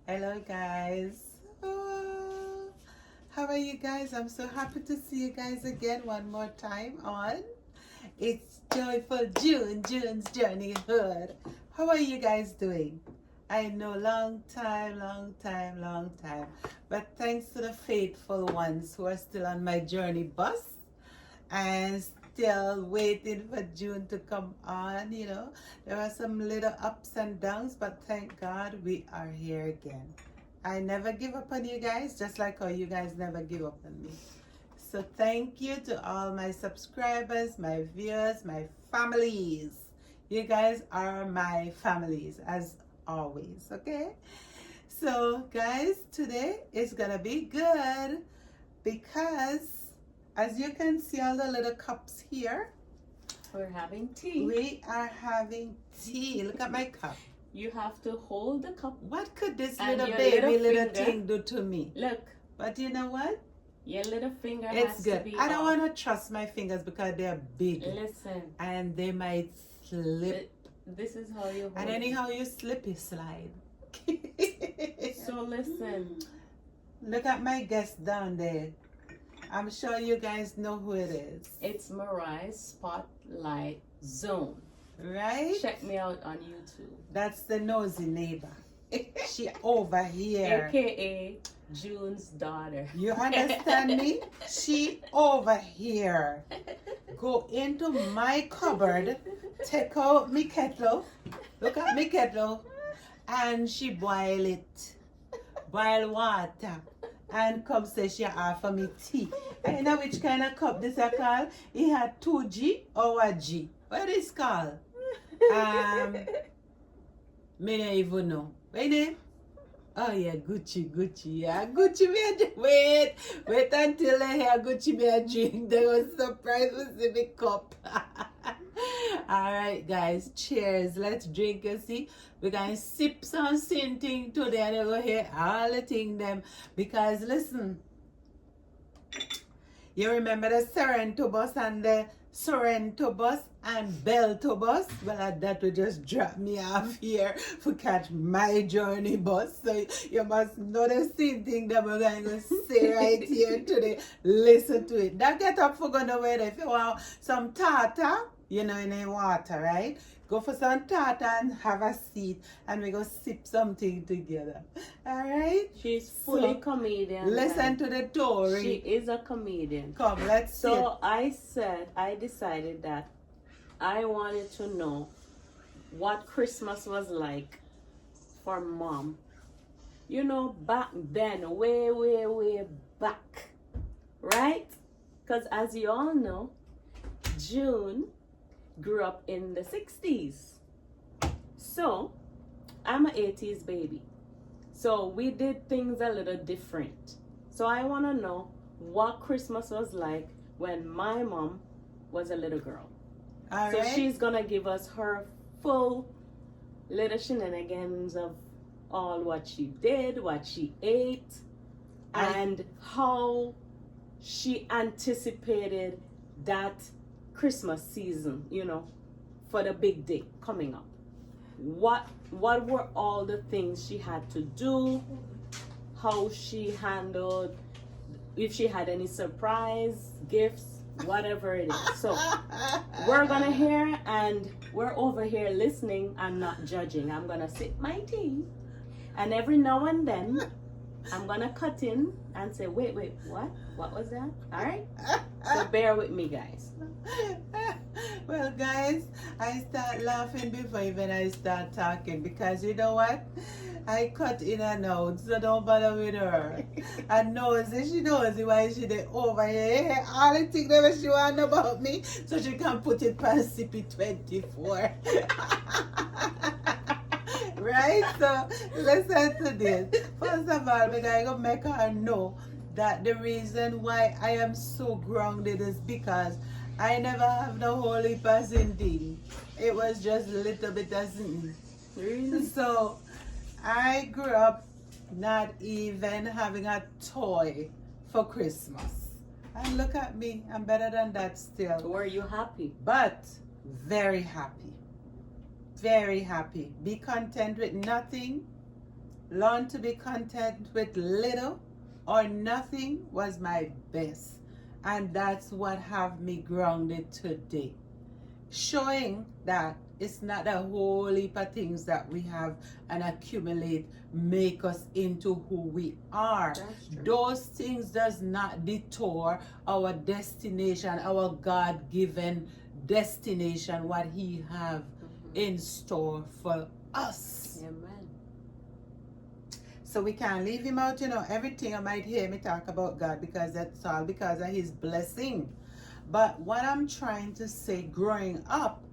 Hello, guys. Oh, how are you guys? I'm so happy to see you guys again one more time on It's Joyful June, June's Journey Hood. How are you guys doing? I know long time, but thanks to the faithful ones who are still on my journey bus and still waiting for June to come on. There are some little ups and downs, but thank God we are here again. I never give up on you guys, just like how you guys never give up on me. So thank you to all my subscribers, my viewers, my families. You guys are my families as always, okay? So guys, today is gonna be good because as you can see all the little cups here, we're having tea. We are having tea. Look at my cup. You have to hold the cup. What could this and little your baby little finger, thing do to me? Look. But you know what? Your little finger It's has good. to be I don't off. want to trust my fingers because they're big. Listen. And they might slip. This is how you hold And anyhow you slip, you slide. So listen. Look at my guest down there. I'm sure you guys know who it is. It's Marie's Spotlight Zone. Right? Check me out on YouTube. That's the nosy neighbor. She over here. AKA June's daughter. You understand me? She over here. Go into my cupboard, take out me kettle. Look at me kettle. And she boil it. Boil water. And come say she offer me tea. And you know which kind of cup this I call? It had 2G or a G. What is called? Me don't even know. What name? Oh yeah, Gucci. Yeah, Gucci me a drink. Wait until I hear Gucci me a drink. They was surprised with the big cup. Alright guys, cheers. Let's drink and see. We're going to sip some thing today and we're going to hear all the thing them. Because listen, you remember the Sorrento bus and the Sorrento bus and Belto bus? Well, that will just drop me off here to catch my journey bus. So you must know the same thing that we're going to say right here today. Listen to it. Now get up for going away. If you want some tartar, in the water, right? Go for some tartar and have a seat and we go sip something together. Alright? She's fully comedian. Listen to the story. She is a comedian. Come, let's see. So I decided that I wanted to know what Christmas was like for mom. Back then, way back. Right? Because as you all know, June grew up in the 60s. So, I'm an 80s baby. So, we did things a little different. So, I want to know what Christmas was like when my mom was a little girl. All so, right. she's going to give us her full little shenanigans of all what she did, what she ate, and how she anticipated that Christmas season, for the big day coming up. What were all the things she had to do? How she handled, if she had any surprise gifts, whatever it is. So we're gonna hear, and we're over here listening and not judging. I'm gonna sip my tea, and every now and then I'm gonna cut in and say, wait, what was that? All right, so bear with me, guys. Well, guys, I start laughing before even I start talking because you know what? I cut in and out, so don't bother with her. And she knows why she dey over here. All the things that she want about me, so she can put it past CP24. Right? So listen to this. First of all, because I gotta make her know that the reason why I am so grounded is because I never have no holy person thing. It was just a little bit of something. Really? So I grew up not even having a toy for Christmas. And look at me, I'm better than that still. Were you happy? But very happy. Very happy. Be content with nothing learn to be content with little or nothing was my best. And that's what have me grounded today. Showing that it's not a whole heap of things that we have and accumulate make us into who we are. That's true. Those things does not detour our destination, our God-given destination, what he have in store for us. Amen. So we can't leave him out, everything I might hear me talk about God because that's all because of his blessing. But what I'm trying to say, growing up,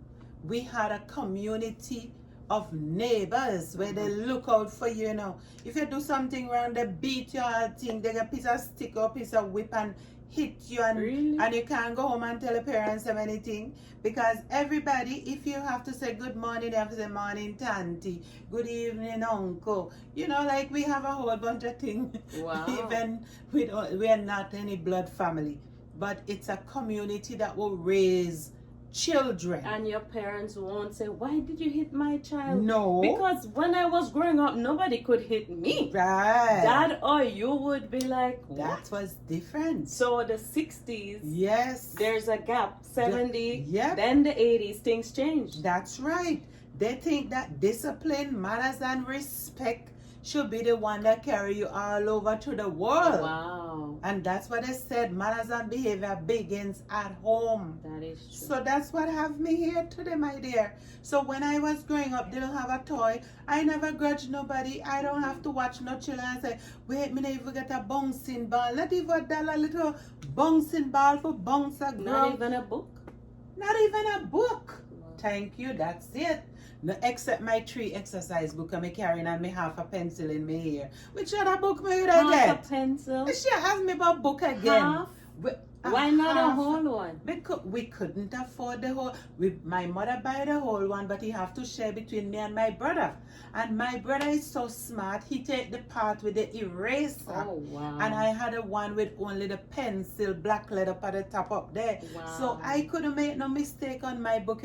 we had a community of neighbors where they look out for you, If you do something wrong, they beat you all thing, they get a piece of stick or piece of whip and hit you and, Really? and you can't go home and tell your parents or anything. Because everybody, if you have to say good morning, you have to say morning, Tanty, good evening, uncle. Like we have a whole bunch of things. Wow. Even we are not any blood family. But it's a community that will raise children. And your parents won't say, why did you hit my child? No. Because when I was growing up, nobody could hit me. Right. Dad or you would be like, what? That was different. So the 60s, Yes. there's a gap. 70, Yep. then the 80s, things changed. That's right. They think that discipline, manners, and respect should be the one that carry you all over to the world. Wow. And that's what they said. Manners and behavior begins at home. That is true. So that's what have me here today, my dear. So when I was growing up, they don't have a toy. I never grudge nobody. I don't have to watch no children and say, wait, me never get a bouncing ball. Not even a little bouncing ball for bounce a girl. Not even a book? Not even a book. Wow. Thank you, that's it. No, except my 3 exercise book I'm carrying and me half a pencil in my ear. Which other book me would I Half get? a pencil? She asked me about book again. Half? We- Why not a half. whole one? We couldn't afford the whole. My mother buy the whole one, but he have to share between me and my brother. And my brother is so smart. He take the part with the eraser. Oh, wow. And I had a one with only the pencil, black letter at the top up there. Wow. So I couldn't make no mistake on my book,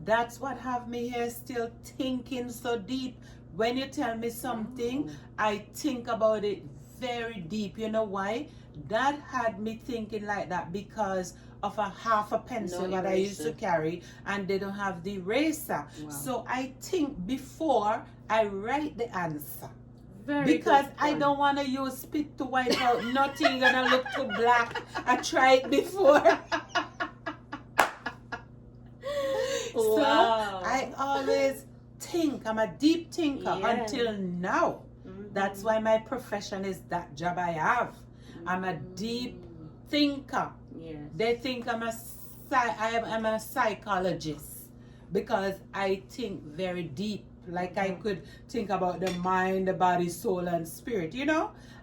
That's what have me here still thinking so deep. When you tell me something, Wow. I think about it very deep. You know why? That had me thinking like that because of a half a pencil No that I used to eraser. carry, and they don't have the eraser. Wow. So I think before I write the answer. Very Because good I point. don't want to use spit to wipe out nothing gonna look too black. I tried before. So Wow. I always think. I'm a deep thinker Yeah. until now. Mhm. That's why my profession is that job I have. I'm a deep thinker. Yes. They think I'm a psychologist because I think very deep. Like I could think about the mind, the body, soul, and spirit.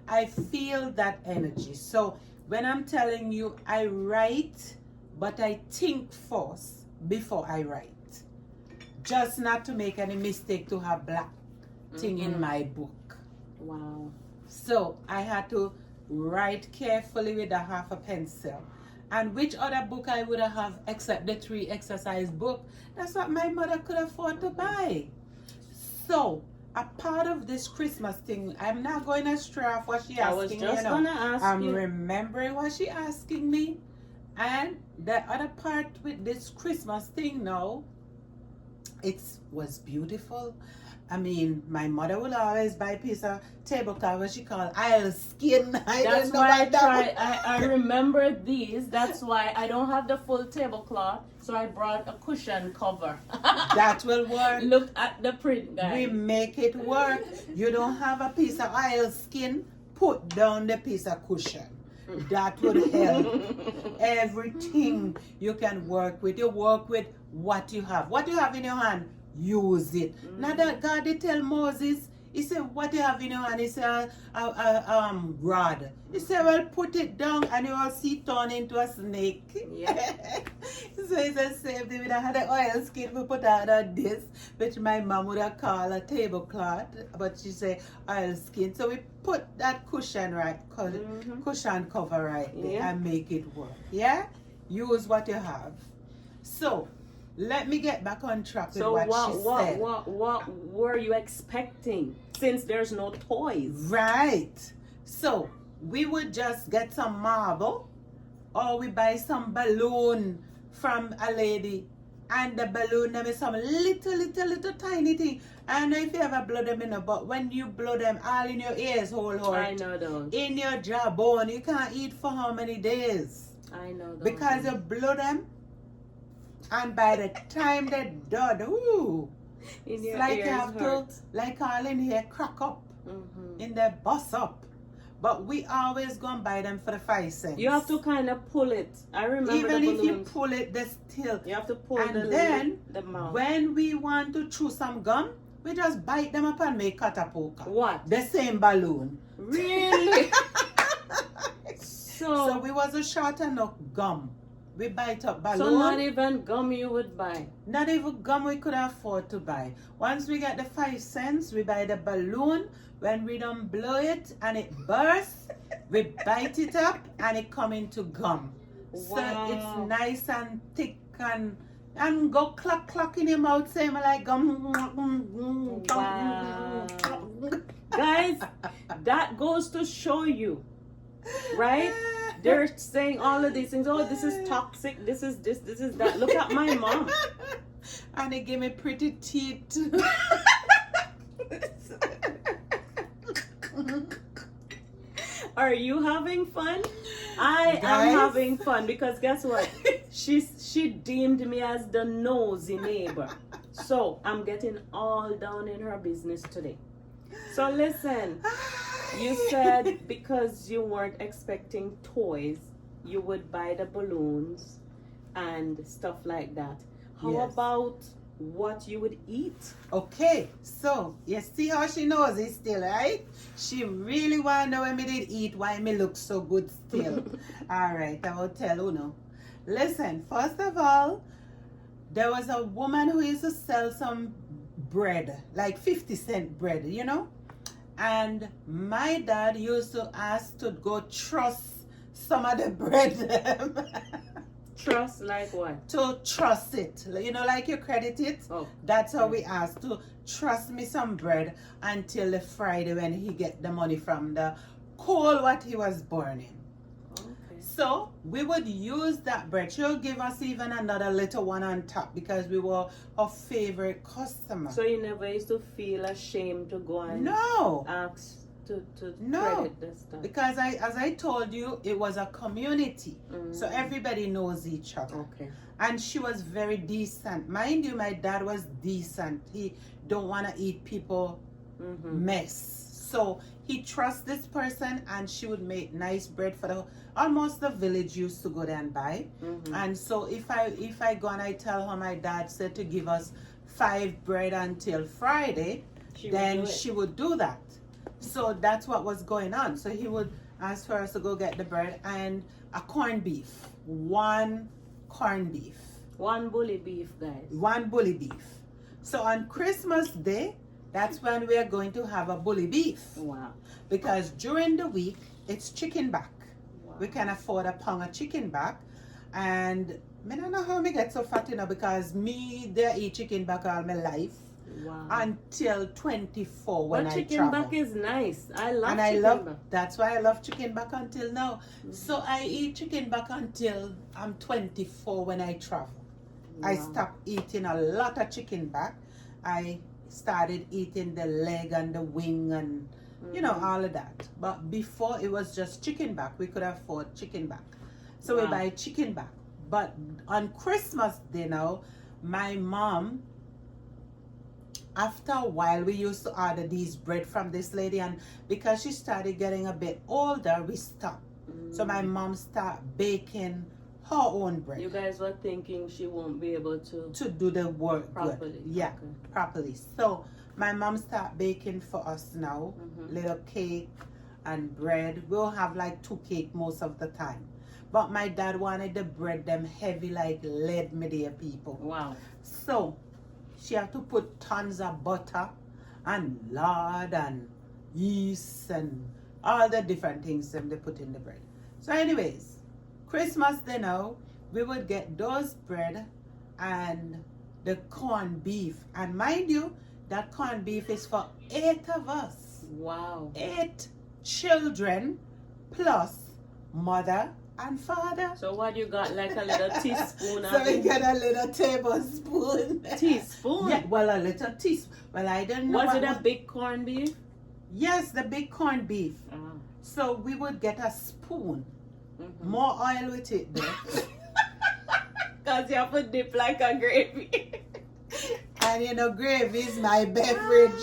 I feel that energy. So when I'm telling you I write, but I think first before I write. Just not to make any mistake to have black thing in my book. Wow. So I had to write carefully with a half a pencil. And which other book I would have except the 3 exercise book? That's what my mother could afford to buy. So a part of this Christmas thing, I'm not going astray off what she I was asking just me. gonna ask I'm you. remembering what she asking me. And the other part with this Christmas thing now, it was beautiful. I mean, my mother will always buy a piece of tablecloth what she called Isle skin. I That's don't know why I about that tried. one. I remember these. That's why I don't have the full tablecloth, so I brought a cushion cover. That will work. Look at the print, We guys. make it work. You don't have a piece of Isle skin, put down the piece of cushion. That would help. Everything you can work with. You work with what you have. What you have in your hand, use it. Now that God did tell Moses, he said, what you have in your hand? He said, rod. He said, well, put it down and you will see it turn into a snake. Yeah. So he said, same thing. I had an oil skin we put out on this, which my mom would have called a tablecloth, but she said oil skin. So we put that cushion cushion cover right there Yeah. and make it work. Yeah? Use what you have. So let me get back on track with So what she said. what were you expecting? Since there's no toys. Right. So we would just get some marble, or we buy some balloon from a lady, and the balloon them is some little tiny thing. I don't know if you ever blow them in, but when you blow them all in your ears, whole heart, I know those. in your jawbone, you can't eat for how many days? I know those. Because you blow them, and by the time they're done, ooh, in it's your like ears you have hurt. to, like all in here, crack up, Mhm. in their bust up. But we always go and buy them for the 5 cents. You have to kind of pull it. I remember Even the if you balloons. pull it, they still. You have to pull And the then, lid, the mouth. When we want to chew some gum, we just bite them up and make catapulta. What? The same balloon. Really? So we wasn't short enough gum. We bite up balloon. So not even gum you would buy. Not even gum we could afford to buy. Once we get the 5 cents, we buy the balloon. When we don't blow it and it bursts, we bite it up and it come into gum. So Wow. it's nice and thick and go clack in your mouth, same like gum. Wow. Guys, that goes to show you, right? They're saying all of these things. Oh, this is toxic. This is this is that. Look at my mom. And they give me pretty teeth. Are you having fun? I Guys? am having fun because guess what? She deemed me as the nosy neighbor. So I'm getting all down in her business today. So listen, you said because you weren't expecting toys, you would buy the balloons and stuff like that. How Yes. about what you would eat? Okay, so you see how she knows it still, right? She really want to know when me did eat, why me look so good still. All right, I will tell Uno. Listen, first of all, there was a woman who used to sell some bread, like 50-cent bread, you know? And my dad used to ask to go trust some of the bread. Trust like what? To trust it, you know, like you credit it. Oh, That's how we asked to trust me some bread until the Friday when he get the money from the coal what he was burning. okay. So we would use that bread. She'll give us even another little one on top because we were her favorite customer. So you never used to feel ashamed to go and No, ask to No. credit the stuff? because as I told you, it was a community. So Mm. everybody knows each other. Okay. And she was very decent. Mind you, my dad was decent. He don't want to eat people Mm-hmm. mess. So he trusts this person, and she would make nice bread for almost the village used to go there and buy. Mm-hmm. And so if I go and I tell her my dad said to give us 5 bread until Friday, then she would do that. So that's what was going on. So he would ask for us to go get the bread and a corned beef, 1 corned beef. One bully beef, guys. 1 bully beef. So on Christmas Day, that's when we are going to have a bully beef. Wow. Because during the week, it's chicken back. Wow. We can afford a pound of chicken back. And I don't know how me get so fat, you know, because me, they eat chicken back all my life Wow. until 24 when But I chicken travel. back is nice. I love And chicken I love, back. that's why I love chicken back until now. Mhm. So I eat chicken back until I'm 24 when I travel. I Wow. stopped eating a lot of chicken back. I started eating the leg and the wing and you know Mhm. all of that. But before it was just chicken back. We could afford chicken back, so we Wow. buy chicken back. But on Christmas Day now, my mom, after a while, we used to order these bread from this lady, and because she started getting a bit older, we stopped. So my mom started baking her own bread You guys were thinking she won't be able to to do the work properly. good. Yeah, Okay. properly. So my mom started baking for us now, Mhm. little cake and bread. We'll have like 2 cake most of the time. But my dad wanted the bread them heavy like lead, my dear people. Wow. So she had to put tons of butter and lard and yeast and all the different things them they put in the bread. So anyways, Christmas Day now, we would get those bread and the corned beef. And mind you, that corned beef is for 8 of us. Wow. 8 children plus mother and father. So what you got, like a little teaspoon So of we it? got a little tablespoon. Teaspoon? Yeah, well, a little teaspoon. Well, I don't know. Was it a big corned beef? Yes, the big corned beef. Ah. So we would get a spoon. Mhm. More oil with it though. Because you have to dip like a gravy. And you know, gravy is my beverage.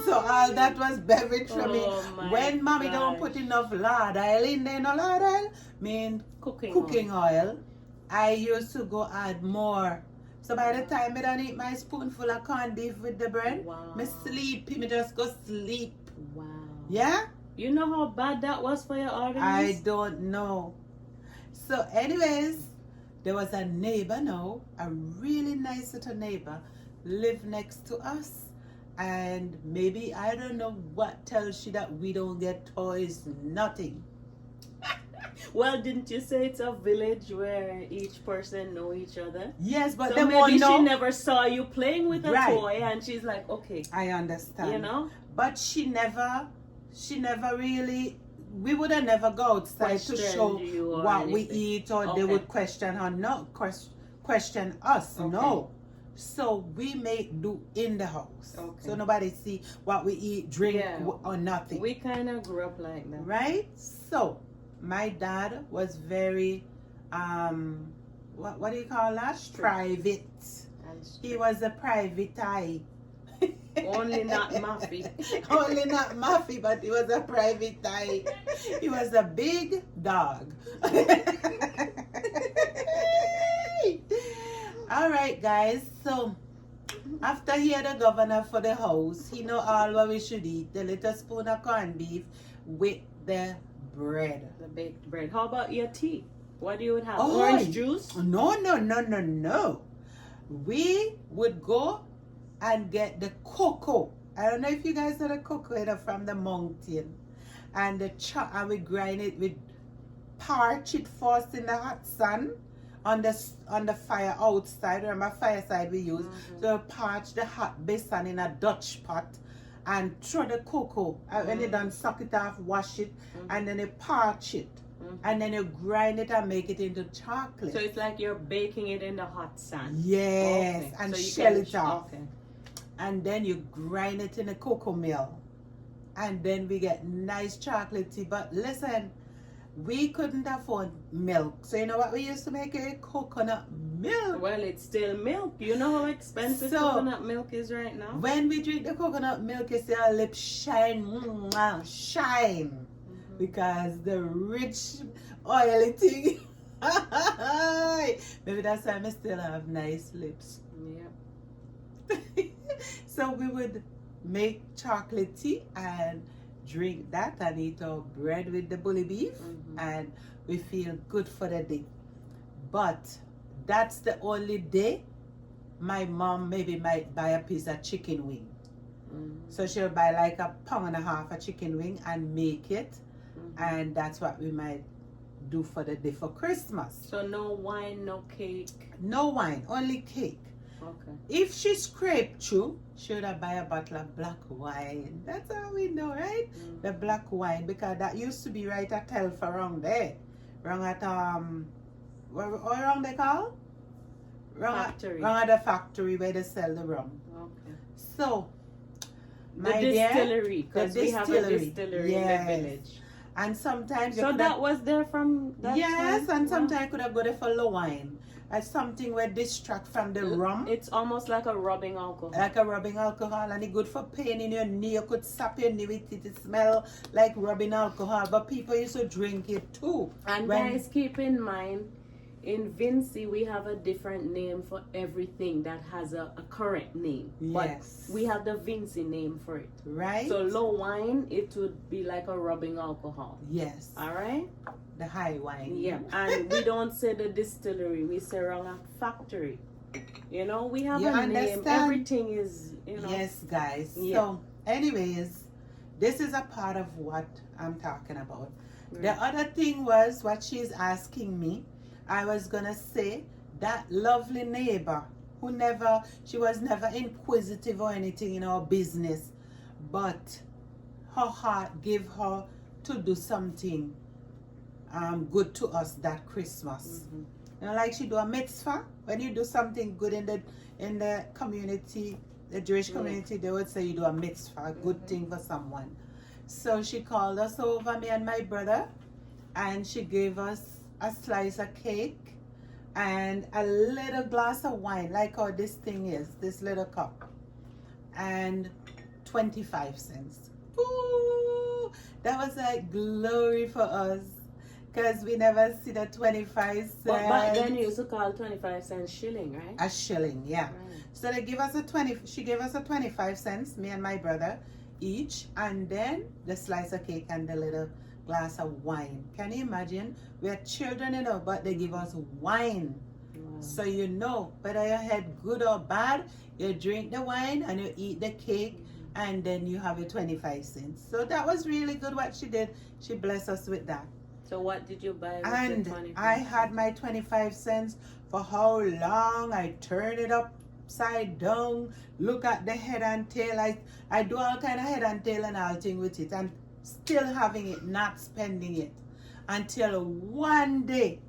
So all that was beverage for me. Oh my When mommy don't gosh. put enough lard oil in there, no lard oil, mean Cooking oil, I used to go add more. So by the time I done eat my spoonful of corned beef with the bread, Wow. me sleepy, me just go sleep. Wow. Yeah? You know how bad that was for your arteries? I don't know. So anyways, there was a neighbor now, a really nice little neighbor, lived next to us. And maybe, I don't know what tells she that we don't get toys, nothing. Well, didn't you say it's a village where each person know each other? Yes, but So they maybe won't she know. never saw you playing with a Right. toy and she's like, okay, I understand. you know? But she never really, we would have never go outside to Questioned show you or what we anything. eat, or they Okay. would question her, no, question us, Okay. no. So we make do in the house. Okay. So nobody see what we eat, drink, Yeah. or nothing. We kind of grew up like that. Right? So my dad was very, what do you call that? Private. And He was a private eye. only not Muffy. Only not Muffy, but he was a private eye. He was a big dog. All right, guys. So after he had a governor for the house, he know all what we should eat. The little spoon of corned beef with the bread. The baked bread. How about your tea? What do you would have? Oh, Orange juice? No. We would go and get the cocoa. I don't know if you guys know the cocoa, you know, from the mountain. And and we grind it, we parch it first in the hot sun on the fire outside. Remember, fireside we use. So we parch the hot besan in a Dutch pot and throw the cocoa. And when you done, suck it off, wash it, and then you parch it. And then you grind it and make it into chocolate. So it's like you're baking it in the hot sun. Yes, Okay. and So you shell can- it off. Okay. And then you grind it in a cocoa mill. And then we get nice chocolate tea. But listen, we couldn't afford milk. So you know what we used to make it? Coconut milk. Well, it's still milk. You know how expensive So- coconut milk is right now? When we drink the coconut milk, you see our lips shine, shine. Because the rich oily thing. Maybe that's why I still have nice lips. Yeah. So we would make chocolate tea and drink that and eat our bread with the bully beef, and we feel good for the day. But that's the only day my mom maybe might buy a piece of chicken wing. So she'll buy like 1.5 pounds of chicken wing and make it, and that's what we might do for the day for Christmas. So no wine, no cake. No wine, only cake. Okay. If she scraped through, she would have buy a bottle of black wine. That's how we know, right? The black wine, because that used to be right at Telfa around there. Around at what around they call? Factory. Around at the factory where they sell the rum. Okay. So The my dear, distillery, because the we have a distillery, distillery yes. in the village. and sometimes you So could that have, was there from that yes, time? and Wow. sometimes could have got it for low wine. As something where distract from the rum. It's almost like a rubbing alcohol. Like a rubbing alcohol, and it's good for pain in your knee. You could sap your knee with it. It smell like rubbing alcohol, but people used to drink it too. And When- guys, keep in mind, in Vinci, we have a different name for everything that has a current name. Yes. But we have the Vinci name for it. Right? So low wine, it would be like a rubbing alcohol. Yes. All right? The high wine. Yeah. And we don't say the distillery, we say around a factory. You know, we have You a name. understand? Everything is, you know. Yes, guys. Yeah. So, anyways, this is a part of what I'm talking about. The other thing was what she's asking me. I was gonna say that lovely neighbor she was never inquisitive or anything in our business, but her heart gave her to do something good to us that Christmas. You know, like she do a mitzvah. When you do something good in the community, the Jewish community, they would say you do a mitzvah, a good thing for someone. So she called us over, me and my brother, and she gave us a slice of cake and a little glass of wine, like how this thing is, this little cup, and 25 cents. Ooh, that was like glory for us, because we never see the 25 cents. But back then you used to call 25 cents shilling, right? A shilling, yeah. Right. So she gave us a 25 cents, me and my brother each, and then the slice of cake and the little glass of wine. Can you imagine? We're children, you know, but they give us wine. Wow. So you know, whether your head good or bad, you drink the wine and you eat the cake, and then you have your 25 cents. So that was really good what she did. She blessed us with that. So what did you buy with And the 25 I had my 25 cents for how long? I turn it upside down, look at the head and tail. I do all kind of head and tail and all thing with it, and still having it, not spending it, until one day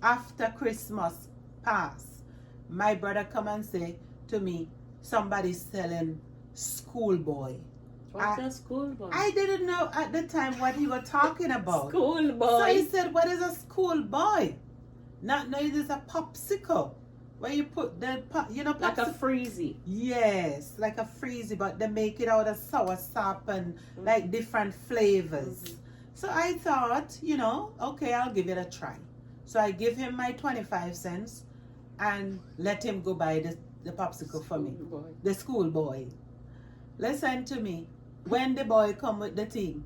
after Christmas passed, my brother come and say to me, somebody's selling schoolboy. What's a schoolboy? I didn't know at the time what he was talking about. Schoolboy. So he said, what is a schoolboy? Not know it is a popsicle. Where you put the, you know, like a popsicle. freezy. Yes, like a freezy, but they make it out of sour sap and like different flavors. So I thought, you know, okay, I'll give it a try. So I give him my 25 cents and let him go buy the popsicle for me. The schoolboy. Listen to me. When the boy come with the thing,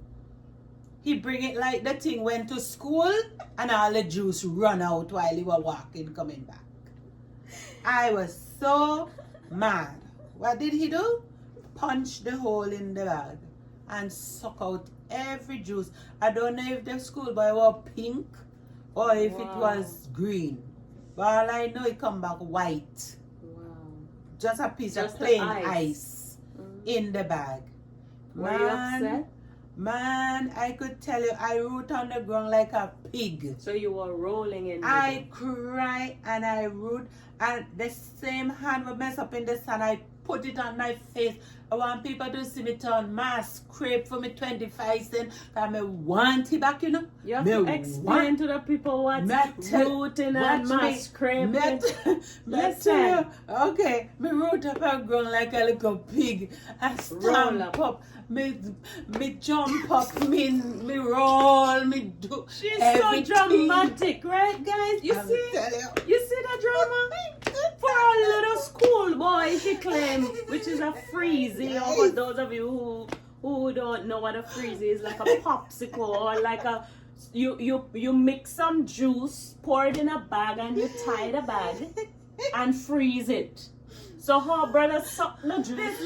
he bring it like the thing went to school and all the juice run out while he was walking, coming back. I was so mad. What did he do? Punch the hole in the bag and suck out every juice. I don't know if the schoolboy was pink or if it was green. But all I know, it come back white. Wow. Just a piece of plain ice in the bag. Were you upset? Man, I could tell you, I root on the ground like a pig. So you were rolling in. I cry and I root, and the same hand will mess up in the sun. I put it on my face. I want people to see me turn mask, scrape for me 25 cents. I want it back, you know. You have to explain to the people what's rooting and mask scraping. Listen. Okay, me root up and ground like a little pig. I stamp up. Me jump up, me roll, me do. She's so dramatic, right, guys? You see the drama? For a little schoolboy, she claimed, which is a freezy. Or for those of you who don't know what a freezy is, like a popsicle or like a you mix some juice, pour it in a bag, and you tie the bag and freeze it. So her brother sucked the juice. This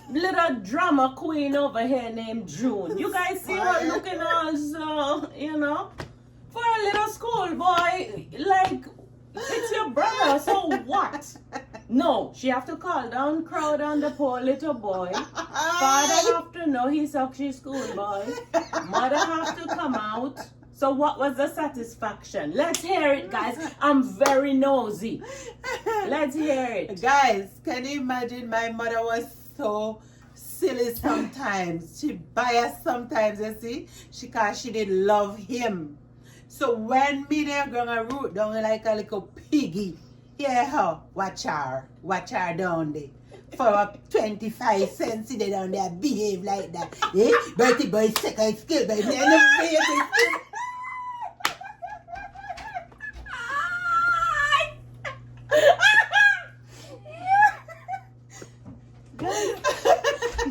little drama queen over here named June. You guys see her looking also, you know, for a little schoolboy, like, it's your brother, so what? No, she have to call down crowd on the poor little boy. Father have to know he sucks his schoolboy. Mother have to come out. So what was the satisfaction? Let's hear it, guys. I'm very nosy. Let's hear it. Guys, can you imagine? My mother was so silly sometimes. She biased sometimes, you see. Cause she didn't love him. So when me they're gonna root down like a little piggy, yeah, her, watch her down there. For 25 cents, they down there behave like that. Eh? Dirty boy, second skill, baby.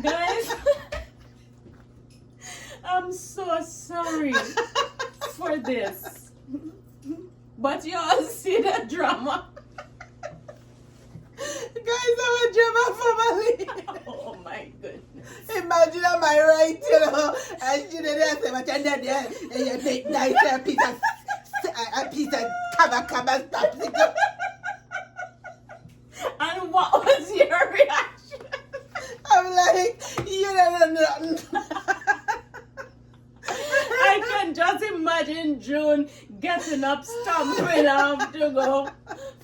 Guys, I'm so sorry for this, but you all see the drama. Guys, I'm a drama family. Oh my goodness. Imagine am I right, you know, and she didn't say much, and then you make nice a piece of kaba popsicle. in June, getting up, stomping off to go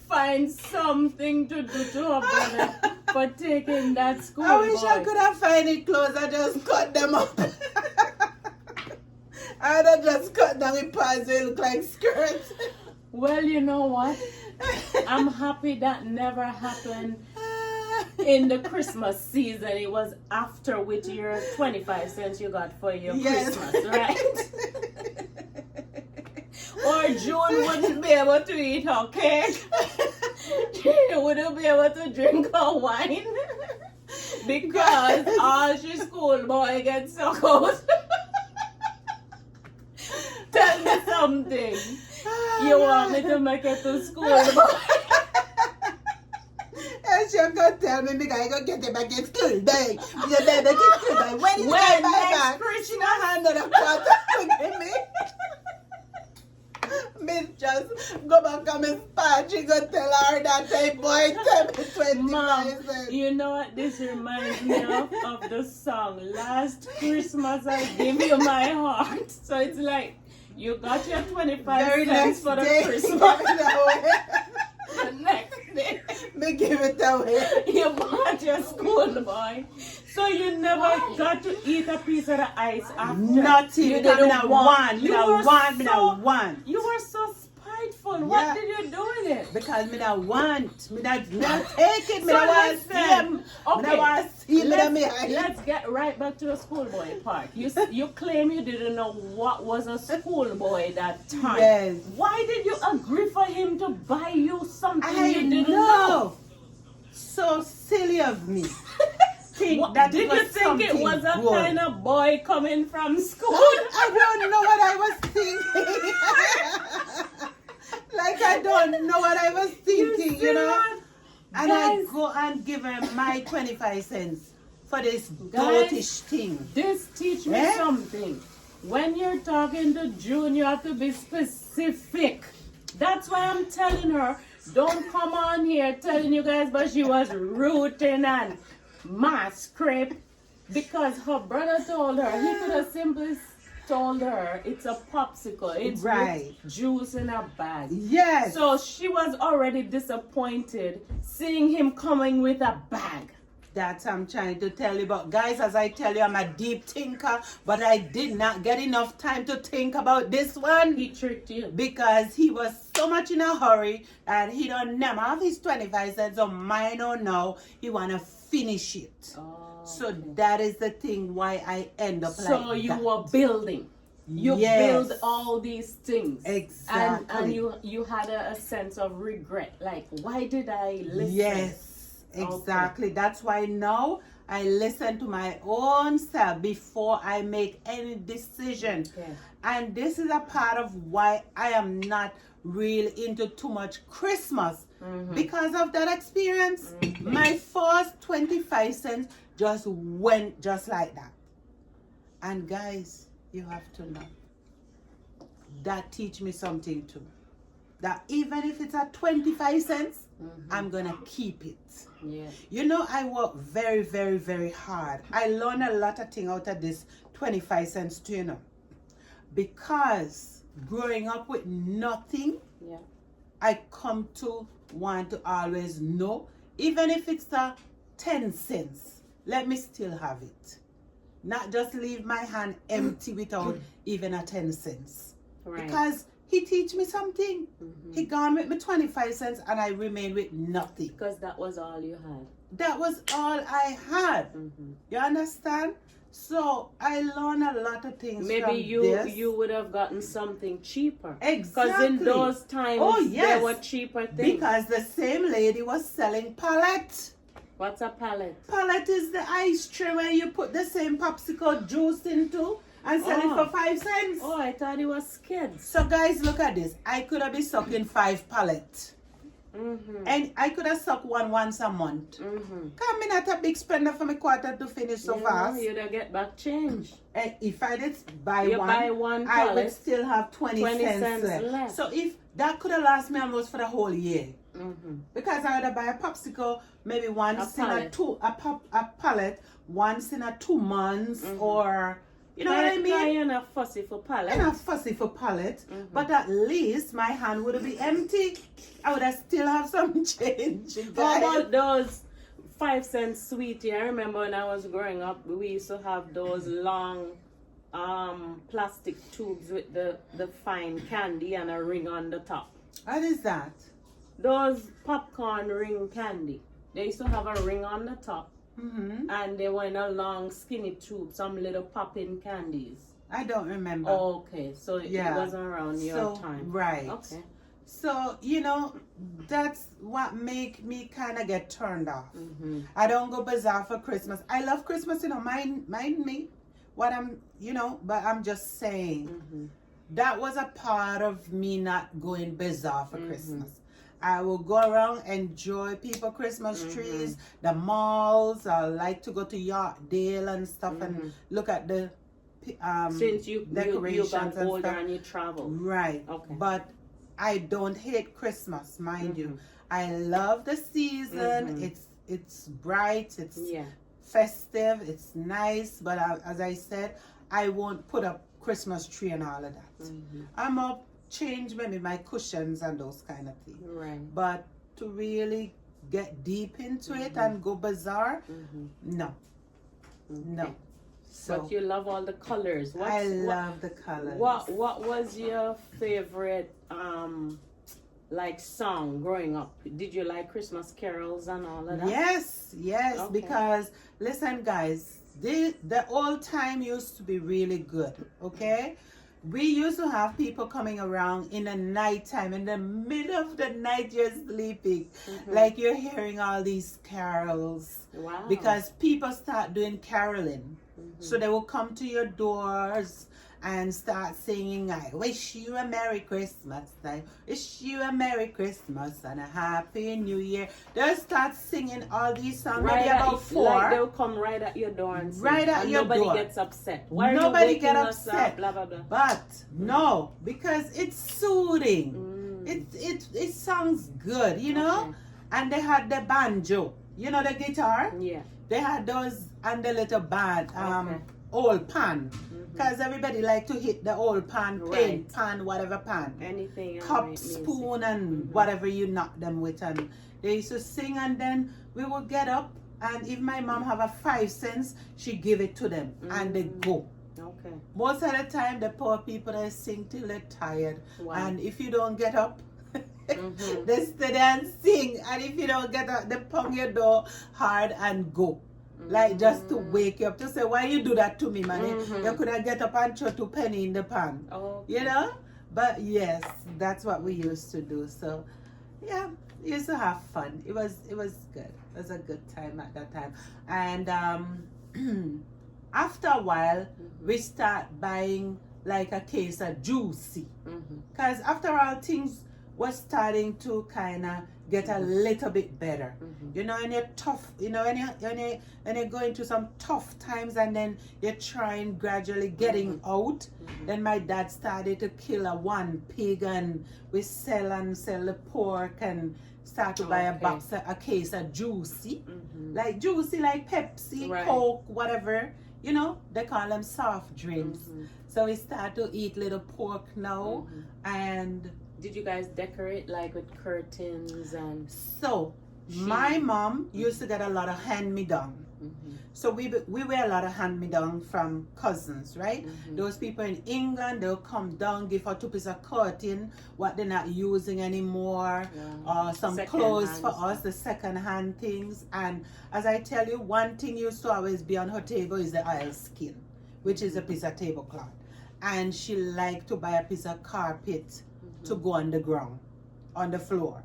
find something to do to her brother for taking that school. I wish I could have found it clothes. I just cut them up. I would have just cut down the pants. They look like skirts. Well, you know what? I'm happy that never happened in the Christmas season. It was after with your 25 cents you got for your Christmas, right? Or June wouldn't be able to eat her cake. She wouldn't be able to drink her wine. Because all she schoolboy gets suckles. Tell me something. You want me to make it to school, boy? And she's gonna tell me because I gonna get it back in school day. You better get school day. When is When my back? next She not handle a quarter to give me. Miss just go back on Miss Pat. She gonna tell her that hey boy tell me 25 Mom, cents. you know what this reminds me of the song Last Christmas I Give You My Heart. So it's like you got your 25 Very cents next for the day, Christmas. give it away. The next day Me give it away. you bought your schoolboy. So you never got to eat a piece of the ice after. Nothing. You Because didn't want. me You not were want. Me so- not want. You were so spiteful. Yeah. What did you do with it? Because me not want. Me not take it. Me So not want to see listen. him. Me Okay, not want to see him. let's get right back to the schoolboy part. You claim you didn't know what was a schoolboy that time. Yes. Why did you agree for him to buy you something I you didn't know. So silly of me. Think What, that did was you think it something was a good. kind of boy coming from school? I don't know what I was thinking. Like I don't know what I was thinking, you know. what? And Guys. I go and give him my 25 cents for this Guys. dotish thing. This teach me Eh? something. When you're talking to June, you have to be specific. That's why I'm telling her, don't come on here telling you guys, but she was rooting and mass scrape because her brother told her. He could have simply told her it's a popsicle. It's Right. with juice in a bag. Yes. So she was already disappointed seeing him coming with a bag. That's what I'm trying to tell you. But guys, as I tell you, I'm a deep thinker, but I did not get enough time to think about this one He tricked you. because he was so much in a hurry and he don't never have his 25 cents of mine or now. He wanna finish it. Oh, So okay. that is the thing why I end up like So you that. were building. You Yes. build all these things. Exactly. And you had a sense of regret. Like, why did I listen? Yes, exactly. That's why now I listen to my own self before I make any decision. Yeah. And this is a part of why I am not real into too much Christmas. Because of that experience, my first 25 cents just went just like that. And guys, you have to know, that teach me something too. That even if it's at 25 cents, I'm gonna keep it. Yeah. You know, I work very, very, very hard. I learn a lot of things out of this 25 cents too, you know. Because growing up with nothing, Yeah. I come to want to always know, even if it's a 10 cents, let me still have it. Not just leave my hand empty without even a 10 cents. Right. Because he teach me something. He gone with me 25 cents and I remain with nothing. Because that was all you had. That was all I had. You understand? So I learned a lot of things Maybe from this. you would have gotten something cheaper. Exactly. Because in those times, Oh, yes. there were cheaper things. Because the same lady was selling pallet. What's a pallet? Pallet is the ice tray where you put the same popsicle juice into and sell it for 5 cents. Oh, I thought it was skids. So guys, look at this. I could have been sucking 5 pallets. And I could have sucked one once a month. Come in not a big spender for my quarter to finish so fast. You'd have get back change. And if I did buy You one, buy one I would pallet, still have 20 cents left. left. So if that could have lasted me almost for the whole year. Because I would have buy a popsicle maybe once in pallet. a pallet once in a 2 months or You know what I mean? You're not fussy for palette. I'm not fussy for palette, but at least my hand would be empty. I would have still have some change. How about those 5-cent sweetie? I remember when I was growing up, we used to have those long plastic tubes with the fine candy and a ring on the top. What is that? Those popcorn ring candy. They used to have a ring on the top. Mm-hmm. And they were in a long skinny tube, some little popping candies. I don't remember. Okay, so it wasn't around your time. Right. Okay. So, you know, that's what make me kind of get turned off. Mm-hmm. I don't go bazaar for Christmas. I love Christmas, you know, mind me what I'm, you know, but I'm just saying that was a part of me not going bazaar for Christmas. I will go around, enjoy people Christmas trees, the malls. I like to go to Yorkdale and stuff and look at the since you decorations got and older stuff. and you travel. Right. Okay. But I don't hate Christmas, mind you. I love the season. It's bright. It's festive. It's nice. But as I said, I won't put up Christmas tree and all of that. I'm up. Change maybe my cushions and those kind of things. Right. But to really get deep into it and go bazaar, no. No. So but you love all the colors. I love the colors. What was your favorite like song growing up? Did you like Christmas carols and all of that? Yes, Okay. because listen guys, the old time used to be really good, okay? We used to have people coming around in the nighttime, in the middle of the night, you're sleeping. Like you're hearing all these carols. Wow. Because people start doing caroling. So they will come to your doors and start singing, I wish you a Merry Christmas, I wish you a Merry Christmas and a Happy New Year. They'll start singing all these songs, maybe about 4. Like they'll come right at your door and sing. Right at and your nobody door. Gets upset. Why Nobody are you get waking us upset. up, blah, blah, blah. But no, because it's soothing. It sounds good, you know? Okay. And they had the banjo, you know, the guitar? Yeah. They had those and the little band, Okay. old pan. Because everybody like to hit the old pan, paint pan, whatever pan. Anything. Cup, spoon, and whatever you knock them with. And they used to sing, and then we would get up, and if my mom have a 5 cents, she give it to them, and they go. Okay. Most of the time, the poor people, they sing till they're tired. Wow. And if you don't get up, they stay there and sing. And if you don't get up, they pound your door hard and go. Like just to wake you up, to say, why you do that to me, man? You could have get up and throw 2 penny in the pan. You know? But yes, that's what we used to do. So yeah, we used to have fun. It was good. It was a good time at that time. And after a while, we start buying like a case of juicy. Because after all, things was starting to kind of get a little bit better. You know, when you're tough, you know, when you're going through some tough times and then you're trying gradually getting out, then my dad started to kill one pig and we sell the pork and start to buy a case of juicy. Like juicy, like Pepsi, Coke, whatever. You know, they call them soft drinks. So we start to eat little pork now. And did you guys decorate like with curtains and? So my mom used to get a lot of hand-me-down. So we wear a lot of hand-me-down from cousins, right? Those people in England, they'll come down, give her 2 pieces of curtain, what they're not using anymore, or some clothes for us, the second-hand things. And as I tell you, one thing used to always be on her table is the oil skin, which is a piece of tablecloth. And she liked to buy a piece of carpet to go on the ground, on the floor.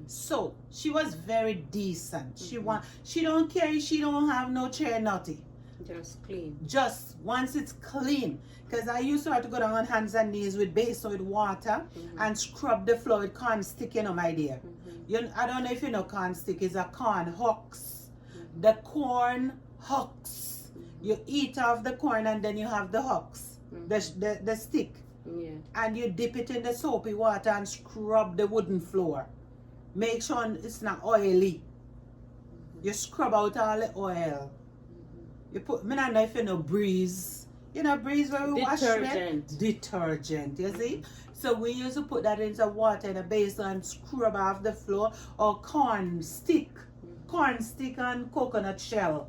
So she was very decent. She don't care if she don't have no chair, nothing. Just clean. Just once it's clean. Because I used to have to go down on hands and knees with basin with water and scrub the floor with corn stick, you know, my dear. I don't know if you know corn stick is a corn husks. The corn husks. You eat off the corn and then you have the husks, the stick. Yeah. And you dip it in the soapy water and scrub the wooden floor. Make sure it's not oily. You scrub out all the oil. You put, I don't know if you know Breeze. Breeze where we wash with. Detergent. Detergent, you see? So we used to put that into water in a basin and scrub off the floor, or corn stick and coconut shell.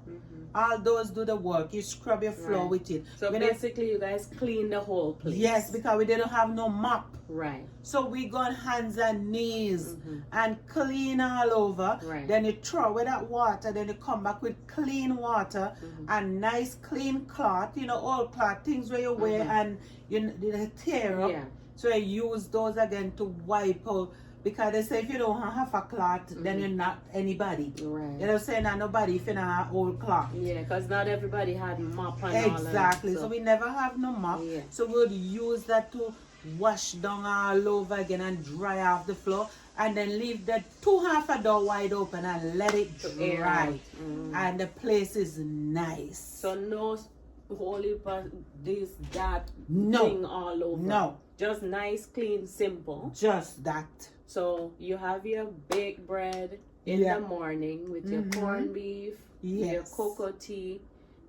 All those do the work. You scrub your floor Right. with it. So We basically, you guys clean the whole place. Yes, because we didn't have no mop. Right. So we go on hands and knees and clean all over. Right. Then you throw away that water. Then you come back with clean water and nice clean cloth. Old cloth, things where you wear and they tear up. Yeah. So you use those again to wipe out. Because they say if you don't have a cloth, then you're not anybody. Right. You know, saying not nobody if you don't have old cloth. Yeah, because not everybody had mop and all of that. Exactly. So we never have no mop. Yeah. So we would use that to wash down all over again and dry off the floor, and then leave the half a door wide open and let it air dry. out. And the place is nice. So no holy this, that No. thing all over. No, Just nice, clean, simple. just that. So you have your baked bread in Yeah. the morning with your corned beef, your Yes. cocoa tea.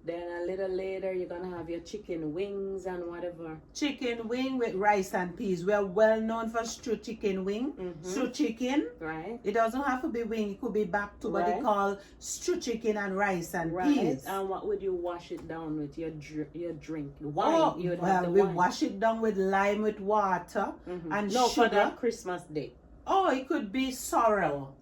Then a little later you're gonna have your chicken wings and whatever. Chicken wing with rice and peas. We're well known for stew chicken wing. Stew chicken. Right? It doesn't have to be wing. It could be back to what they Right. call stew chicken and rice and Right. peas. And what would you wash it down with? Your drink. Oh, Wine. You would have well, the we wine. wash it down with lime with water and No, for sugar. that Christmas day. Oh, it could be sorrel.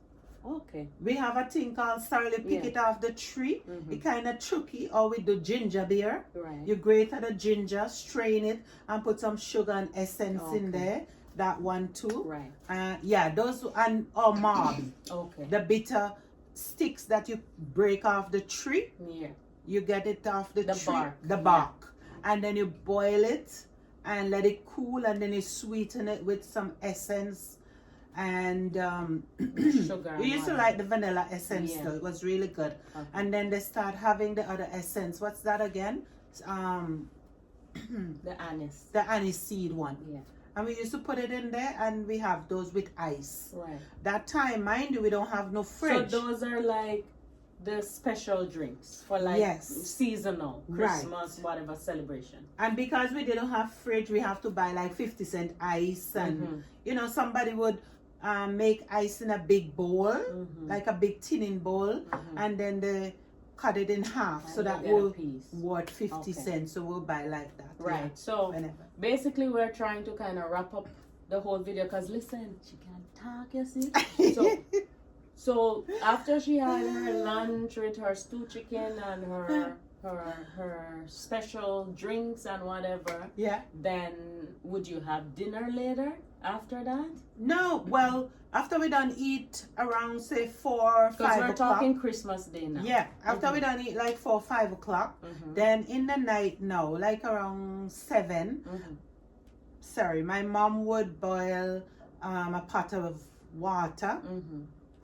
Okay. We have a thing called sorrel. You pick Yeah. it off the tree. It kind of tricky. Or we do ginger beer. Right. You grate the ginger, strain it, and put some sugar and essence in Okay. there. That one too. Right. Yeah, those or marb. Okay. The bitter sticks that you break off the tree. Yeah. You get it off the The tree, bark, the yeah. bark, and then you boil it and let it cool, and then you sweeten it with some essence and Sugar. we used to and like the vanilla essence Yeah. though. It was really good. Okay. And then they start having the other essence. What's that again? the anise. The aniseed one. Yeah. And we used to put it in there, and we have those with ice. Right. That time, mind you, we don't have no fridge. So those are like the special drinks for like Yes. seasonal Right. Christmas whatever celebration. And because we didn't have fridge, we have to buy like 50-cent ice, and somebody would make ice in a big bowl, like a big tinning bowl, and then they cut it in half, so And that you get a will piece. worth 50 Okay. cents. So we'll buy like that. Right. Yeah, So whenever. basically we're trying to kind of wrap up the whole video because listen, she can't talk, you see. So after she had her lunch with her stew chicken and her special drinks and whatever, Yeah. then would you have dinner later after that? No, well, after we done eat around say 4 or 5 Because we're o'clock. talking Christmas Day now. Yeah, after we done eat like 4 or 5 o'clock, then in the night now, like around 7, sorry, my mom would boil a pot of water,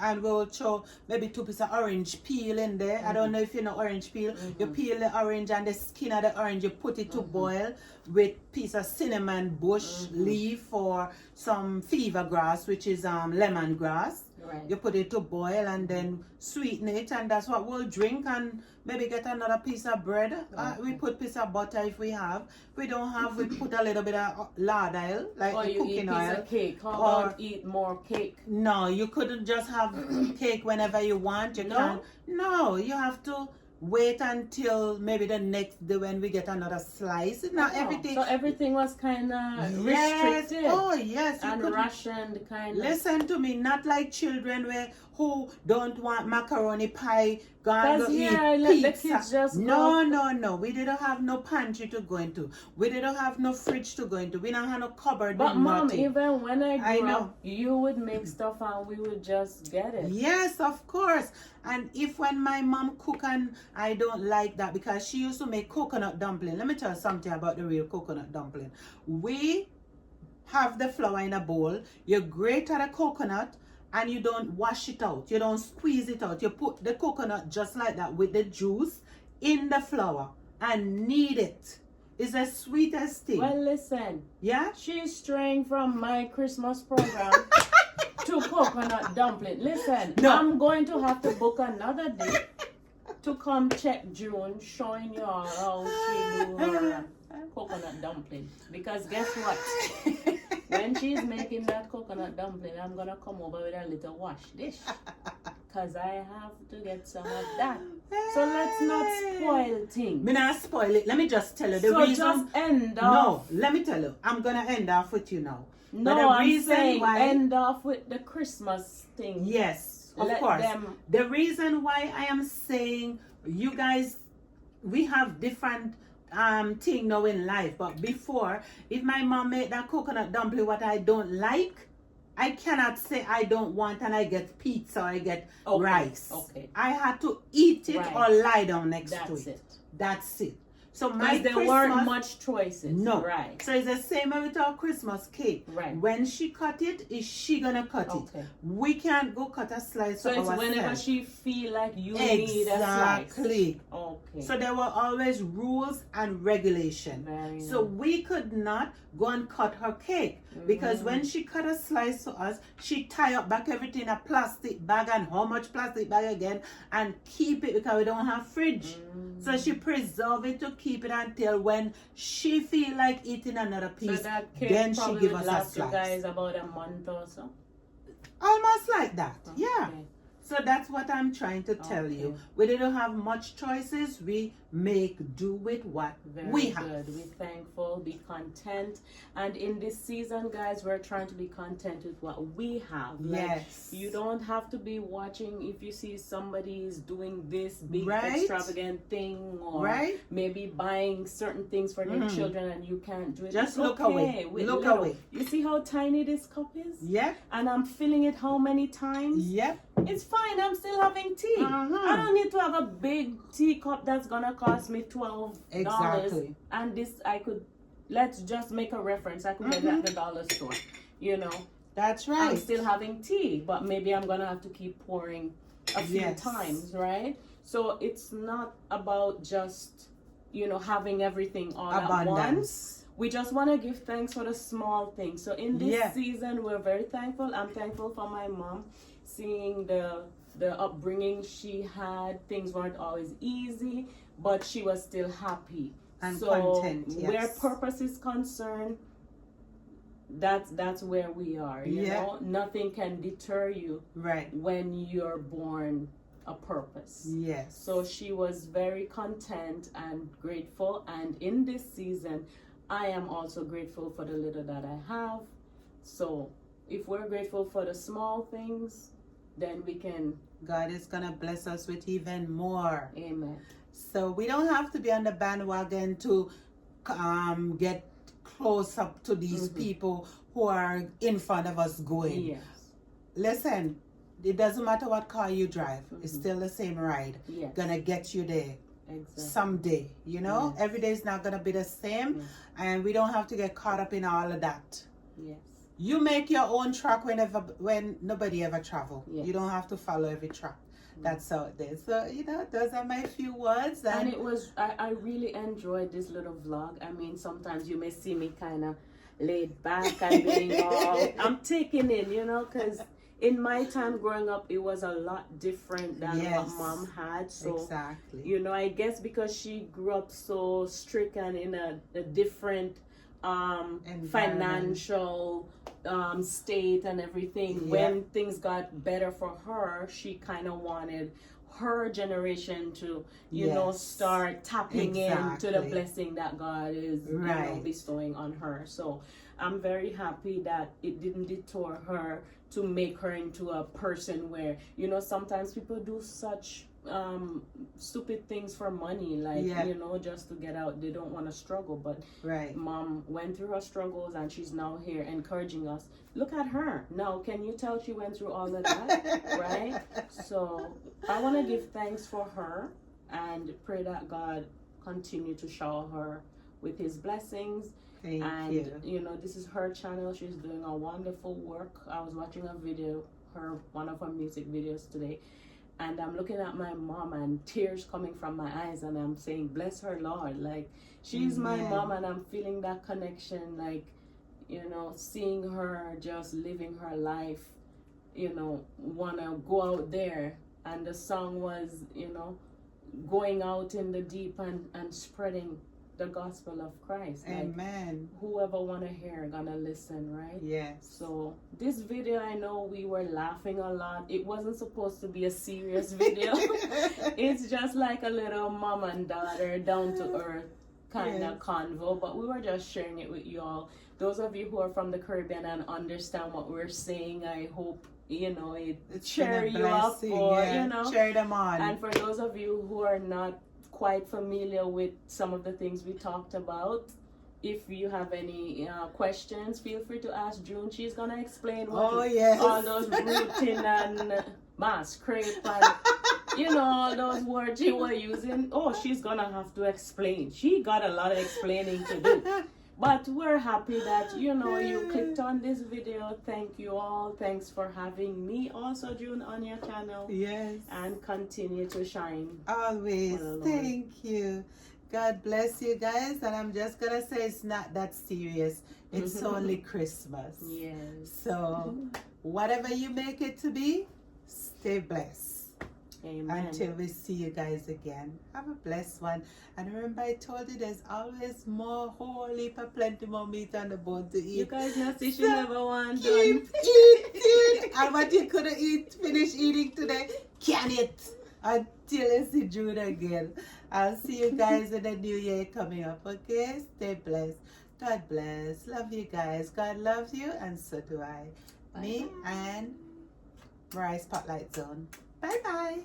and we'll throw maybe 2 pieces of orange peel in there. I don't know if you know orange peel. You peel the orange and the skin of the orange, you put it to boil with piece of cinnamon bush leaf or some fever grass, which is lemongrass. Right. You put it to boil and then sweeten it, and that's what we'll drink, and maybe get another piece of bread. We put piece of butter if we have. If we don't have, we put a little bit of lard oil, like Or the you eat cooking piece oil. of cake. How Or- about eat more cake? No, you couldn't just have cake whenever you want. You No? can't. No, you have to wait until maybe the next day when we get another slice. Not Oh, everything. So everything was kind of Yes. restricted Oh, yes. You and could rationed kind of. listen to me. Not like children who don't want macaroni pie. Go and Because go yeah, eat let the pizza. kids just No, go. no. We didn't have no pantry to go into. We didn't have no fridge to go into. We don't have no cupboard. But with mom, nothing. even when I I grew know. up, you would make stuff and we would just get it. Yes, of course. And if when my mom cook, and I don't like that because she used to make coconut dumpling. Let me tell you something about the real coconut dumpling. We have the flour in a bowl. You grate the coconut and you don't wash it out. You don't squeeze it out. You put the coconut just like that with the juice in the flour and knead it. It's the sweetest thing. Well, listen, Yeah? she's straying from my Christmas program to coconut dumpling. Listen, No. I'm going to have to book another day to come check June, showing you all how she do coconut dumpling. Because guess what? When she's making that coconut dumpling, I'm gonna come over with a little wash dish. Cause I have to get some of that. So let's not spoil things. Me not spoil it. Let me just tell you the So reason. just end No, off. let me tell you. I'm gonna end off with you now. No, the I'm reason saying why- end off with the Christmas thing. Yes, of Let course. them- The reason why I am saying you guys, we have different thing now in life. But before, if my mom made that coconut dumpling, what I don't like, I cannot say I don't want and I get pizza or I get Okay, rice. okay. I had to eat it Right. or lie down next to That's it. it. That's it. So my Because there Christmas, weren't much choices. no. Right. So it's the same with our Christmas cake. Right. When she cut it, is she gonna cut Okay. it? We can't go cut a slice So for it's whenever ourselves. she feel like you need a slice. Exactly. Okay. So there were always rules and regulation. Very So nice. we could not go and cut her cake because when she cut a slice for us, she tie up back everything in a plastic bag and how much plastic bag again and keep it because we don't have fridge. So she preserve it to keep it until when she feel like eating another So piece, that cake then she probably give us a last you slice. guys about a month or so. Almost like that. Yeah. Okay. So that's what I'm trying to tell you. Okay. We didn't have much choices. We make do with what Very we good. have. Be thankful, be content. And in this season, guys, we're trying to be content with what we have. Like, Yes. you don't have to be watching if you see somebody is doing this big Right. extravagant thing or Right? maybe buying certain things for their Mhm. children and you can't do it. Just It's look okay. away. With Look little. away. You see how tiny this cup is? Yep. And I'm filling it how many times? Yep. It's fine. I'm still having tea. Uh-huh. I don't need to have a big teacup that's gonna cost me $12. Exactly. And this I could. Let's just make a reference. I could get it at the dollar store. You know, That's I'm right. still having tea, but maybe I'm gonna have to keep pouring a few Yes. times, right? So it's not about just having everything all at once. Abundance. We just want to give thanks for the small things. So in this Yeah. season, we're very thankful. I'm thankful for my mom, seeing the upbringing she had. Things weren't always easy, but she was still happy And so content, yes. where purpose is concerned, that's where we are. You Yeah. know, nothing can deter you Right. when you're born a purpose. Yes. So she was very content and grateful. And in this season, I am also grateful for the little that I have. So if we're grateful for the small things, then we can, God is gonna bless us with even more. amen. So we don't have to be on the bandwagon to get close up to these Mhm. people who are in front of us going. Yes. Listen, it doesn't matter what car you drive. It's Mhm. still the same ride. Yes. Gonna get you there Exactly. someday. You know, Yes. every day is not gonna be the same, Yes. and we don't have to get caught up in all of that. Yes. You make your own track when nobody ever travel. Yes. You don't have to follow every track. That's how it is. So those are my few words. And it was, I really enjoyed this little vlog. I mean, sometimes you may see me kind of laid back and being all, I'm taking in, because in my time growing up, it was a lot different than Yes. what mom had. So, Exactly. I guess because she grew up so strict and in a different Environment. financial state and everything, Yeah. when things got better for her, she kind of wanted her generation to Yes. start tapping into the Exactly. blessing that God is Right. bestowing on her. So I'm very happy that it didn't deter her to make her into a person where sometimes people do such stupid things for money, like Yeah. just to get out. They don't want to struggle, but Right. mom went through her struggles and she's now here encouraging us. Look at her now. Can you tell she went through all of that? Right? So I want to give thanks for her and pray that God continue to shower her with his blessings. Thank And you. this is her channel. She's doing a wonderful work. I was watching a video, one of her music videos today, and I'm looking at my mom and tears coming from my eyes, and I'm saying, bless her, Lord. Like, she's my Amen. mom, and I'm feeling that connection, like, seeing her just living her life, wanna go out there. And the song was, going out in the deep and spreading the gospel of Christ. Like, Amen. whoever wanna hear gonna listen, right? Yes. So this video, I know we were laughing a lot. It wasn't supposed to be a serious video. It's just like a little mom and daughter, down to earth kind of convo, but we were just sharing it with you all. Those of you who are from the Caribbean and understand what we're saying, I hope it cheer you up, or cheer them on. And for those of you who are not quite familiar with some of the things we talked about, if you have any questions, feel free to ask June. She's gonna explain what all those routine and mass crepe and all those words you were using. Oh, she's gonna have to explain. She got a lot of explaining to do. But we're happy that you clicked on this video. Thank you all. Thanks for having me also, June, on your channel. Yes. And continue to shine. Always. Thank you. God bless you guys. And I'm just gonna say it's not that serious. It's only Christmas. Yes. So whatever you make it to be, stay blessed. Amen. Until we see you guys again. Have a blessed one. And remember, I told you there's always more, whole heap of plenty more meat on the bone to eat. You guys know she never want keep eating. And what you couldn't finish eating today, can it until you see June again. I'll see you guys in the new year coming up, okay? Stay blessed. God bless. Love you guys. God loves you, and so do I. Bye. Me and Mariah Spotlight Zone. Bye bye.